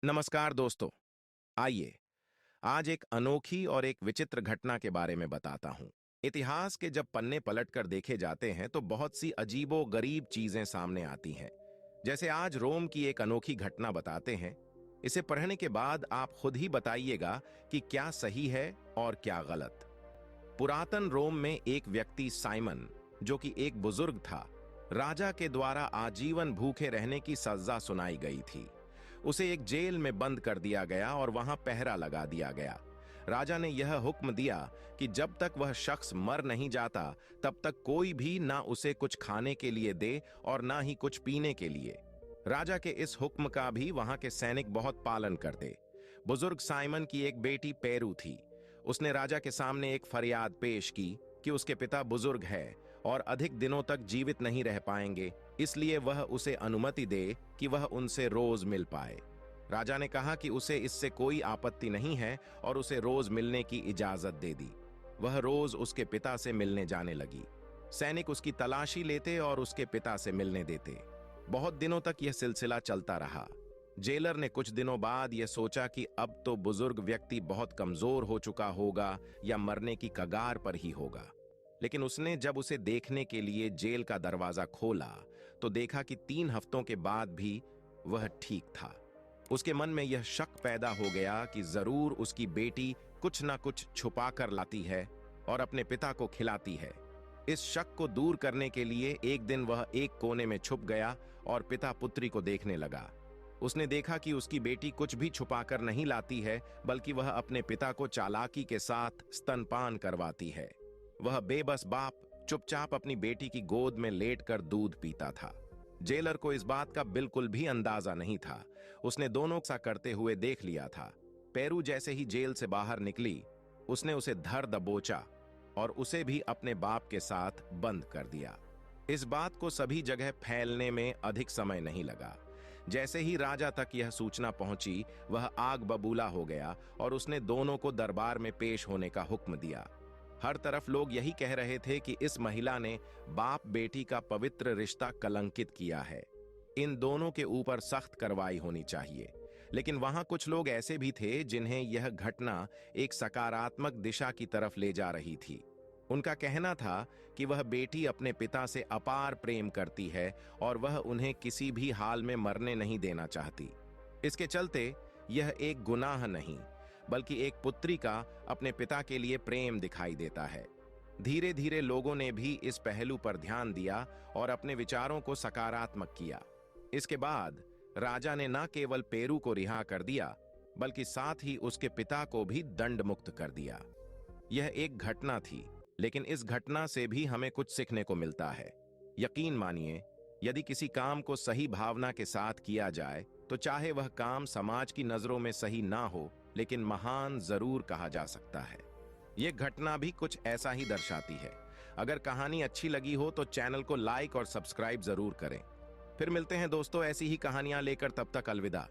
नमस्कार दोस्तों। आइए आज एक अनोखी और एक विचित्र घटना के बारे में बताता हूं। इतिहास के जब पन्ने पलटकर देखे जाते हैं तो बहुत सी अजीबो गरीब चीजें सामने आती हैं। जैसे आज रोम की एक अनोखी घटना बताते हैं। इसे पढ़ने के बाद आप खुद ही बताइएगा कि क्या सही है और क्या गलत। पुरातन रोम में एक व्यक्ति साइमन, जो कि एक बुजुर्ग था, राजा के द्वारा आजीवन भूखे रहने की सजा सुनाई गई थी। उसे एक जेल में बंद कर दिया गया और वहां पहरा लगा दिया गया। राजा ने यह हुक्म दिया कि जब तक वह शख्स मर नहीं जाता तब तक कोई भी ना उसे कुछ खाने के लिए दे और ना ही कुछ पीने के लिए। राजा के इस हुक्म का भी वहां के सैनिक बहुत पालन करते। बुजुर्ग साइमन की एक बेटी पेरू थी। उसने राजा के सामने एक फरियाद पेश की कि उसके पिता बुजुर्ग है और अधिक दिनों तक जीवित नहीं रह पाएंगे, इसलिए वह उसे अनुमति दे कि वह उनसे रोज मिल पाए। राजा ने कहा कि उसे इससे कोई आपत्ति नहीं है और उसे रोज मिलने की इजाजत दे दी। वह रोज उसके पिता से मिलने जाने लगी। सैनिक उसकी तलाशी लेते और उसके पिता से मिलने देते। बहुत दिनों तक यह सिलसिला चलता रहा। जेलर ने कुछ दिनों बाद यह सोचा कि अब तो बुजुर्ग व्यक्ति बहुत कमजोर हो चुका होगा या मरने की कगार पर ही होगा। लेकिन उसने जब उसे देखने के लिए जेल का दरवाजा खोला तो देखा कि 3 हफ्तों के बाद भी वह ठीक था। उसके मन में यह शक पैदा हो गया कि जरूर उसकी बेटी कुछ ना कुछ छुपा कर लाती है और अपने पिता को खिलाती है। इस शक को दूर करने के लिए एक दिन वह एक कोने में छुप गया और पिता पुत्री को देखने लगा। उसने देखा कि उसकी बेटी कुछ भी छुपाकर नहीं लाती है, बल्कि वह अपने पिता को चालाकी के साथ स्तनपान करवाती है। वह बेबस बाप चुपचाप अपनी बेटी की गोद में लेटकर दूध पीता था। जेलर को इस बात का बिल्कुल भी अंदाजा नहीं था। उसने दोनों सा करते हुए देख लिया था। पेरू जैसे ही जेल से बाहर निकली, उसने उसे धर दबोचा और उसे भी अपने बाप के साथ बंद कर दिया। इस बात को सभी जगह फैलने में अधिक समय नहीं लगा। जैसे ही राजा तक यह सूचना पहुंची, वह आग बबूला हो गया और उसने दोनों को दरबार में पेश होने का हुक्म दिया। हर तरफ लोग यही कह रहे थे कि इस महिला ने बाप बेटी का पवित्र रिश्ता कलंकित किया है। इन दोनों के ऊपर सख्त कार्रवाई होनी चाहिए। लेकिन वहां कुछ लोग ऐसे भी थे जिन्हें यह घटना एक सकारात्मक दिशा की तरफ ले जा रही थी। उनका कहना था कि वह बेटी अपने पिता से अपार प्रेम करती है और वह उन्हें किसी भी हाल में मरने नहीं देना चाहती। इसके चलते यह एक गुनाह नहीं, बल्कि एक पुत्री का अपने पिता के लिए प्रेम दिखाई देता है। धीरे धीरे लोगों ने भी इस पहलू पर ध्यान दिया और अपने विचारों को सकारात्मक किया। इसके बाद राजा ने न केवल पेरू को रिहा कर दिया, बल्कि साथ ही उसके पिता को भी दंड मुक्त कर दिया। यह एक घटना थी, लेकिन इस घटना से भी हमें कुछ सीखने को मिलता है। यकीन मानिए, यदि किसी काम को सही भावना के साथ किया जाए तो चाहे वह काम समाज की नजरों में सही ना हो, लेकिन महान जरूर कहा जा सकता है। यह घटना भी कुछ ऐसा ही दर्शाती है। अगर कहानी अच्छी लगी हो तो चैनल को लाइक और सब्सक्राइब जरूर करें। फिर मिलते हैं दोस्तों ऐसी ही कहानियां लेकर, तब तक अलविदा।